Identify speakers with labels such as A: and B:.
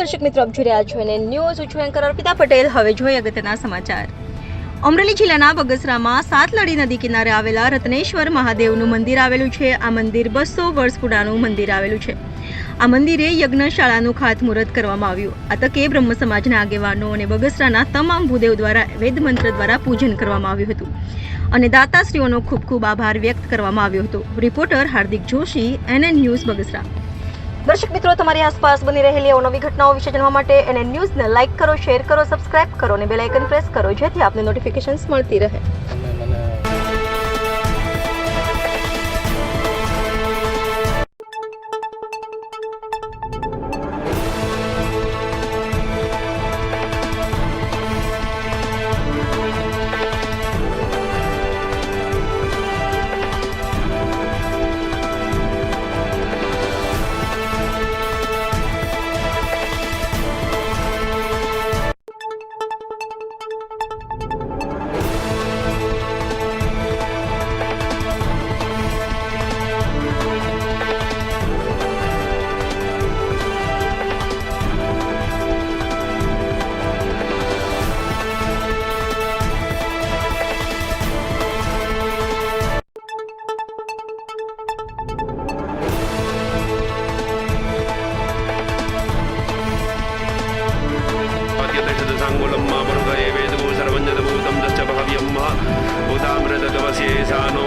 A: દર્શક મિત્રો, આપ જોઈ રહ્યા છો અને ન્યૂઝ હું છું એન્કર અર્પિતા પટેલ. હવે જોઈએ અગત્યના સમાચાર. અમરેલી જિલ્લાના બગસરામાં સાતલડી નદી કિનારે આવેલા રત્નેશ્વર મહાદેવનું મંદિર આવેલું છે. આ મંદિર 200 વર્ષ પુરાણું મંદિર આવેલું છે. આ મંદિરે યજ્ઞશાળાનું ખાતમુહૂર્ત કરવામાં આવ્યું. આ તકે બ્રહ્મ સમાજના આગેવાનો અને બગસરાના તમામ ભૂદેવ દ્વારા વેદ મંત્ર દ્વારા પૂજન કરવામાં આવ્યું હતું અને દાતાશ્રીઓનો ખૂબ ખૂબ આભાર વ્યક્ત કરવામાં આવ્યો હતો. રિપોર્ટર હાર્દિક જોશી, NN ન્યૂઝ, બગસરા. દર્શક મિત્રો, તમારી આસપાસ બની રહેલી અવનવી ઘટનાઓ વિશે જાણવા માટે NN ન્યૂઝને લાઇક કરો, શેર કરો, સબસ્ક્રાઇબ કરો અને બેલ આઇકન પ્રેસ કરો, જેથી આપને નોટિફિકેશન્સ મળતી રહે.
B: सांगुलम मा बरुगये वेदभू सर्वञ्जतभूतं दश्च भाव्यं भूतामृतकवस्ये सानो